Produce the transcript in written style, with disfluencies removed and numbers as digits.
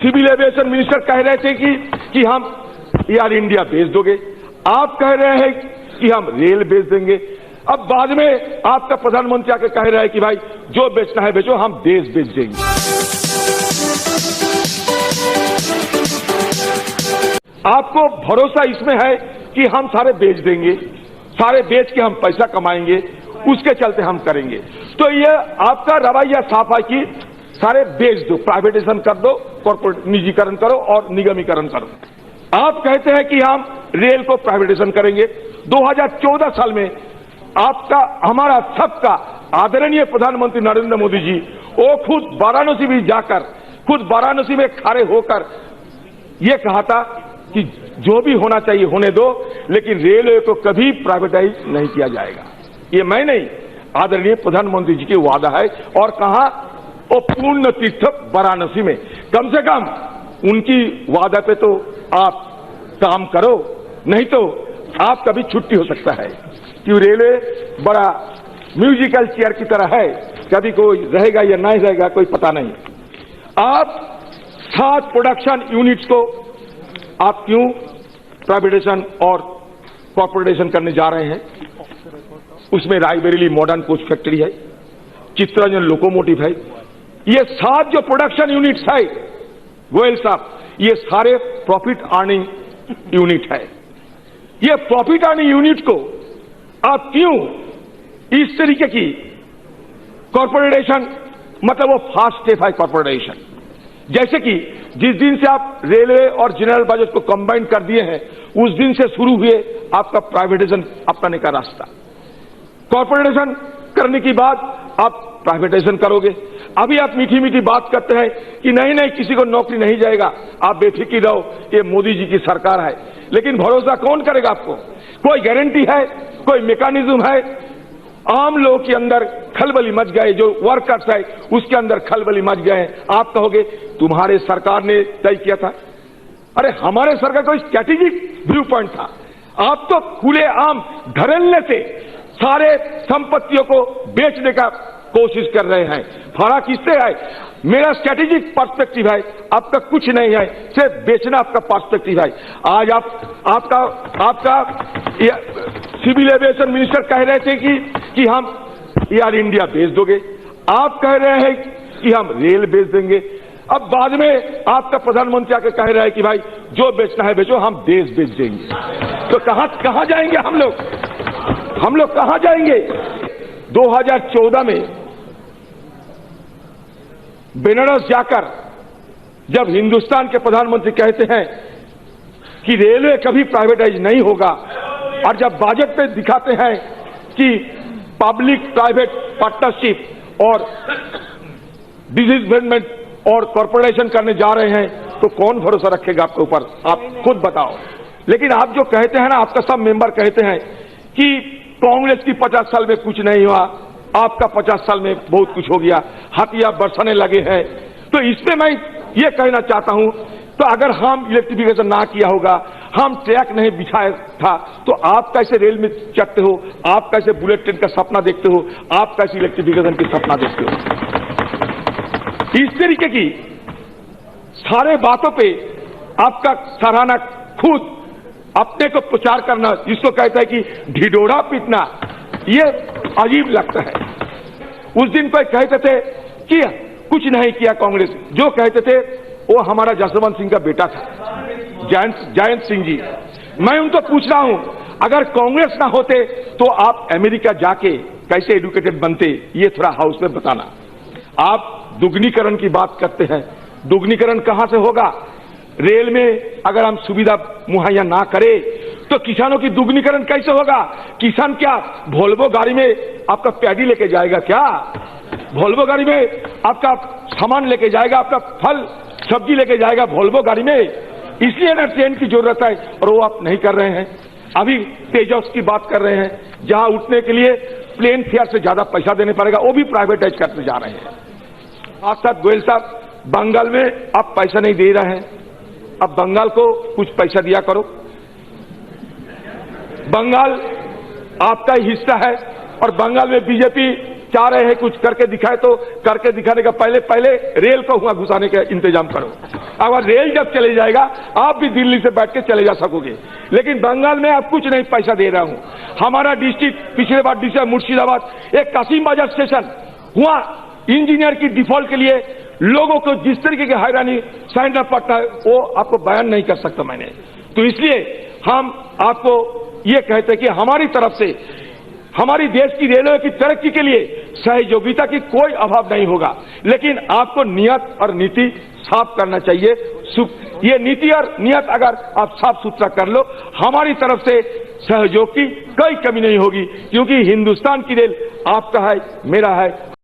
Civil aviation minister कह रहे थे कि हम एयर इंडिया भेज दोगे। आप कह रहे हैं कि हम रेल भेज देंगे। अब बाद में आपका प्रधानमंत्री आके कह रहा है कि भाई जो बेचना है बेचो, हम देश बेच देंगे। आपको भरोसा इसमें है कि हम सारे बेच देंगे, सारे बेच के हम पैसा कमाएंगे, उसके चलते हम करेंगे। तो ये आपका रवैया साफ है कि सारे बेच दो, प्राइवेटाइजेशन कर दो, कॉर्पोरेट निजीकरण करो और निगमीकरण करो। आप कहते हैं कि हम रेल को प्राइवेटाइजेशन करेंगे। 2014 साल में आपका, हमारा सबका आदरणीय प्रधानमंत्री नरेंद्र मोदी जी वो खुद वाराणसी भी जाकर, खुद वाराणसी में खड़े होकर ये कहा था कि जो भी होना चाहिए होने दो, लेकिन रेलवे को कभी प्राइवेटाइज नहीं किया जाएगा। ये मैं नहीं, आदरणीय प्रधानमंत्री जी की वादा है। और कहा वो पूर्ण तीर्थ वाराणसी में। कम से कम उनकी वादा पे तो आप काम करो, नहीं तो आपका भी छुट्टी हो सकता है। कि रेलवे बड़ा म्यूजिकल चेयर की तरह है, कभी कोई रहेगा या नहीं रहेगा कोई पता नहीं। आप 7 प्रोडक्शन यूनिट्स को आप क्यों प्राइवेटाइजेशन और कॉर्पोरेटाइजेशन करने जा रहे हैं? उसमें रायबरेली मॉडर्न कोच फैक्ट्री है, चित्तरंजन लोकोमोटिव है। ये 7 जो प्रोडक्शन यूनिट्स है गोयल साहब, ये सारे प्रॉफिट अर्निंग यूनिट है। ये प्रॉफिट अर्निंग यूनिट को आप क्यों इस तरीके की कॉर्पोरेटाइजेशन, मतलब वो फास्ट स्टेप है कॉर्पोरेटाइजेशन। जैसे कि जिस दिन से आप रेलवे और जनरल बजट को कंबाइन कर दिए हैं, उस दिन से शुरू हुए आपका प्राइवेटाइजेशन अपनाने का रास्ता। कॉर्पोरेटाइजेशन करने के बाद आप प्राइवेटाइजेशन करोगे। अभी आप मीठी मीठी बात करते हैं कि नहीं नहीं किसी को नौकरी नहीं जाएगा, आप बेफिक्र रहो, ये मोदी जी की सरकार है। लेकिन भरोसा कौन करेगा आपको? कोई गारंटी है, कोई मैकेनिज्म है? आम लोगों के अंदर खलबली मच गए, जो वर्कर्स है उसके अंदर खलबली मच गए। आप कहोगे तुम्हारे सरकार ने तय किया था। अरे हमारे सरकार का स्ट्रैटेजिक व्यू पॉइंट था। आप तो खुले आम धड़ल्ले से सारे संपत्तियों को बेचने का कोशिश कर रहे हैं। फर्क इससे है, मेरा स्ट्रैटेजिक पर्सपेक्टिव है, आपका कुछ नहीं है, सिर्फ बेचना आपका पर्सपेक्टिव है। आज आपका सिविल एविएशन मिनिस्टर कह रहे थे कि हम एयर इंडिया भेज दोगे। आप कह रहे हैं कि हम रेल भेज देंगे। अब बाद में आपका प्रधानमंत्री आके कह रहा है कि भाई जो बेचना है बेचो, हम देश बेच देंगे। तो कहां जाएंगे हम लोग कहां जाएंगे? 2014 में बेनारस जाकर जब हिंदुस्तान के प्रधानमंत्री कहते हैं कि रेलवे कभी प्राइवेटाइज नहीं होगा, और जब बजट पे दिखाते हैं कि पब्लिक प्राइवेट पार्टनरशिप और डिवेलपमेंट और कॉर्पोरेशन करने जा रहे हैं, तो कौन भरोसा रखेगा आपके ऊपर? आप खुद बताओ। लेकिन आप जो कहते हैं ना, आपका सब मेंबर कहते हैं कि कांग्रेस की 50 साल में कुछ नहीं हुआ, आपका 50 साल में बहुत कुछ हो गया, हथियार बरसाने लगे हैं। तो इसमें मैं ये कहना चाहता हूं, तो अगर हम इलेक्ट्रिफिकेशन ना किया होगा, हम ट्रैक नहीं बिछाया था, तो आप कैसे रेल में चढ़ते हो? आप कैसे बुलेट ट्रेन का सपना देखते हो? आप कैसे इलेक्ट्रिफिकेशन की सपना देखते हो? इस तरीके की सारे बातों पे आपका सराहना, खुद अपने को प्रचार करना, जिसको कहता है कि ढिढोरा पीटना, ये अजीब लगता है। उस दिन कोई कहते थे कि कुछ नहीं किया कांग्रेस, जो कहते थे वो हमारा जसवंत सिंह का बेटा था, जयंत सिंह जी। मैं उनको पूछ रहा हूं, अगर कांग्रेस ना होते तो आप अमेरिका जाके कैसे एडुकेटेड बनते? ये थोड़ा हाउस में बताना। आप दुगनीकरण की बात करते हैं, दुगनीकरण कहां से होगा? रेल में अगर हम सुविधा मुहैया ना करें तो किसानों की दुगनीकरण कैसे होगा? किसान क्या वोल्वो गाड़ी में आपका पैडी लेके जाएगा क्या? वोल्वो गाड़ी में आपका सामान लेके जाएगा, आपका फल सब्जी लेके जाएगा वोल्वो गाड़ी में? इसलिए ना ट्रेन की जरूरत है, और वो आप नहीं कर रहे हैं। अभी तेजस की बात कर रहे हैं, जहां उठने के लिए प्लेन फेयर से ज्यादा पैसा देने पड़ेगा, वो भी प्राइवेटाइज करते जा रहे हैं। साथ साथ गोयल साहब, बंगाल में आप पैसा नहीं दे रहे हैं, अब बंगाल को कुछ पैसा दिया करो। बंगाल आपका ही हिस्सा है, और बंगाल में बीजेपी चाह रहे हैं कुछ करके दिखाए, तो करके दिखाने का पहले रेल को वहां घुसाने का इंतजाम करो। अगर रेल जब चले जाएगा आप भी दिल्ली से बैठ के चले जा सकोगे। लेकिन बंगाल में आप कुछ नहीं पैसा दे रहा हूं। हमारा डिस्ट्रिक्ट पिछले बार डिस्ट्रिक्ट मुर्शिदाबाद एक कासिम बाजार स्टेशन, वहां इंजीनियर की डिफॉल्ट के लिए लोगों को जिस तरीके की हैरानी सहना पड़ता है वो आपको बयान नहीं कर सकता मैंने। तो इसलिए हम आपको ये कहते हैं कि हमारी तरफ से हमारी देश की रेलवे की तरक्की के लिए सहयोगिता की कोई अभाव नहीं होगा, लेकिन आपको नियत और नीति साफ करना चाहिए। ये नीति और नियत अगर आप साफ सुथरा कर लो, हमारी तरफ से सहयोग की कोई कमी नहीं होगी, क्योंकि हिंदुस्तान की रेल आपका है, मेरा है